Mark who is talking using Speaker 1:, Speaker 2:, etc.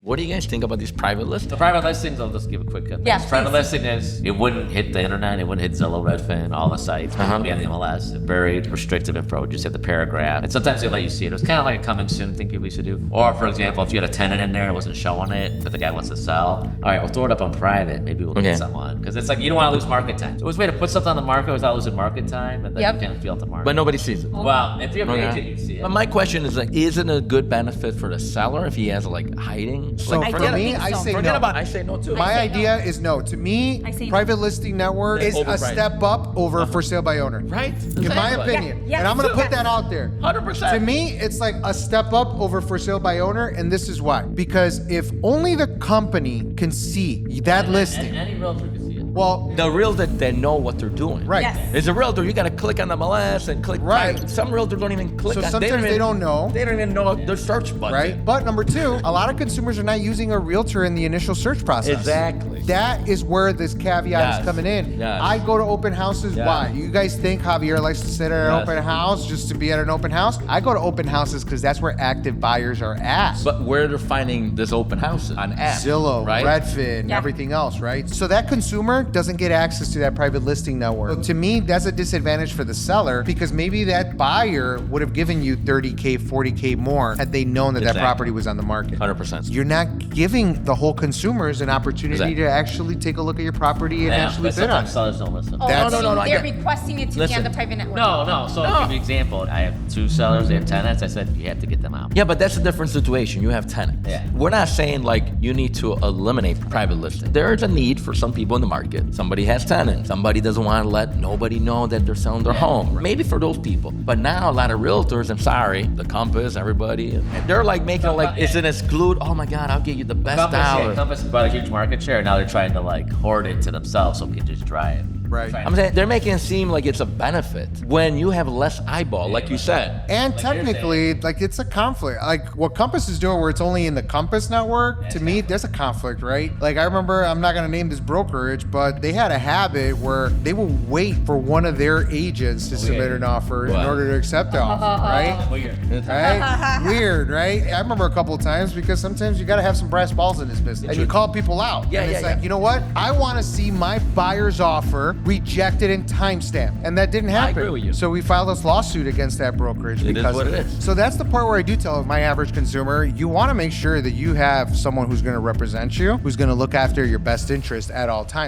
Speaker 1: What do you guys think about these private listings?
Speaker 2: The private listings, I'll just give a quick cut.
Speaker 3: Yes,
Speaker 2: Private
Speaker 3: please.
Speaker 2: listing is, it wouldn't hit the internet, it wouldn't hit Zillow, Redfin, all the sites. It wouldn't be on the MLS. A very restrictive approach. Just hit the paragraph. And sometimes they let you see it. It was kind of like a coming soon thing people used to do. Or, for example, if you had a tenant in there and wasn't showing it, but the guy wants to sell, all right, we'll throw it up on private. Maybe we'll get someone. Because it's like, you don't want to lose market time. So it's a way to put something on the market without losing market time, and then you can't feel it the market.
Speaker 1: But nobody sees it.
Speaker 2: Well, if you have an agent, you see it.
Speaker 1: But my question is like, isn't it a good benefit for the seller if he has like hiding?
Speaker 4: So
Speaker 1: Like,
Speaker 4: for me, I say no.
Speaker 1: I say no too.
Speaker 4: My idea is no. To me,
Speaker 3: I say no.
Speaker 4: private listing network is a
Speaker 1: overpriced.
Speaker 4: step up over for sale by owner.
Speaker 1: Right?
Speaker 4: In my opinion.
Speaker 3: Yeah,
Speaker 4: And I'm going to
Speaker 3: yeah.
Speaker 4: put that out there.
Speaker 1: 100%.
Speaker 4: To me, it's like a step up over for sale by owner, and this is why. Because if only the company can see that listing.
Speaker 2: Any realtor can see it.
Speaker 4: Well,
Speaker 1: The realtor, they know what they're doing.
Speaker 4: right.
Speaker 3: Yes.
Speaker 1: As a realtor, you got to click on the MLS and click.
Speaker 4: Right.
Speaker 1: Some realtors don't even click
Speaker 4: So
Speaker 1: on
Speaker 4: sometimes they don't know.
Speaker 1: They don't even know their search button.
Speaker 4: Right? But number two, a lot of consumers are not using a realtor in the initial search process.
Speaker 1: Exactly.
Speaker 4: That is where this caveat
Speaker 1: Yes.
Speaker 4: is coming in.
Speaker 1: Yes.
Speaker 4: I go to open houses.
Speaker 1: Yes.
Speaker 4: Why? You guys think Javier likes to sit at an
Speaker 1: Yes.
Speaker 4: open house just to be at an open house? I go to open houses because that's where active buyers are at.
Speaker 1: But where they're finding this open houses on apps,
Speaker 4: Zillow,
Speaker 1: right?
Speaker 4: Redfin,
Speaker 3: Yeah.
Speaker 4: everything else, right? So that consumer doesn't get access to that private listing network. So to me, that's a disadvantage for the seller because maybe that buyer would have given you 30K, 40K more had they known that that
Speaker 1: Exactly.
Speaker 4: property was on the market.
Speaker 1: 100%.
Speaker 4: You're not giving the whole consumers an opportunity
Speaker 1: Exactly.
Speaker 4: to actually take a look at your property and actually
Speaker 2: but
Speaker 4: bid on
Speaker 2: sometimes
Speaker 4: it.
Speaker 2: sellers don't listen.
Speaker 3: Oh,
Speaker 4: That's-
Speaker 3: so
Speaker 1: no, I
Speaker 3: they're
Speaker 1: get-
Speaker 3: requesting it to be
Speaker 1: Listen.
Speaker 3: on the private network.
Speaker 2: No. So I'll give you an example. I have 2 sellers, they have tenants. I said, you have to get them out.
Speaker 1: Yeah, but that's a different situation. You have tenants.
Speaker 2: Yeah.
Speaker 1: We're not saying like you need to eliminate private listing. There's a need for some people in the market. Somebody has tenants. Somebody doesn't want to let nobody know that they're selling their home. Maybe for those people. But now a lot of realtors, I'm sorry, the Compass, everybody, and they're like making it like it's an exclude. Oh my God, I'll get you the best dollar.
Speaker 2: Compass bought a huge market share. Now they're trying to like hoard it to themselves so we can just drive.
Speaker 4: Right.
Speaker 1: I'm saying they're making it seem like it's a benefit when you have less eyeball, like you said.
Speaker 4: And
Speaker 2: Like you're
Speaker 4: technically, like it's a conflict. Like what Compass is doing, where it's only in the Compass network. To me, there's a conflict, right? Like I remember, I'm not gonna name this brokerage, but they had a habit where they will wait for one of their agents to submit an offer in
Speaker 1: What?
Speaker 4: order to accept the offer, right?
Speaker 2: Weird.
Speaker 4: Right? Weird, right? I remember a couple of times because sometimes you got to have some brass balls in this business. And you call people out.
Speaker 1: Yeah,
Speaker 4: and it's
Speaker 1: yeah,
Speaker 4: like,
Speaker 1: yeah.
Speaker 4: you know what? I want to see my buyer's offer rejected and timestamped. And that didn't happen.
Speaker 1: agree with you.
Speaker 4: So we filed this lawsuit against that brokerage
Speaker 1: It is
Speaker 4: because
Speaker 1: what
Speaker 4: of
Speaker 1: it is.
Speaker 4: So that's the part where I do tell my average consumer, you want to make sure that you have someone who's going to represent you, who's going to look after your best interest at all times.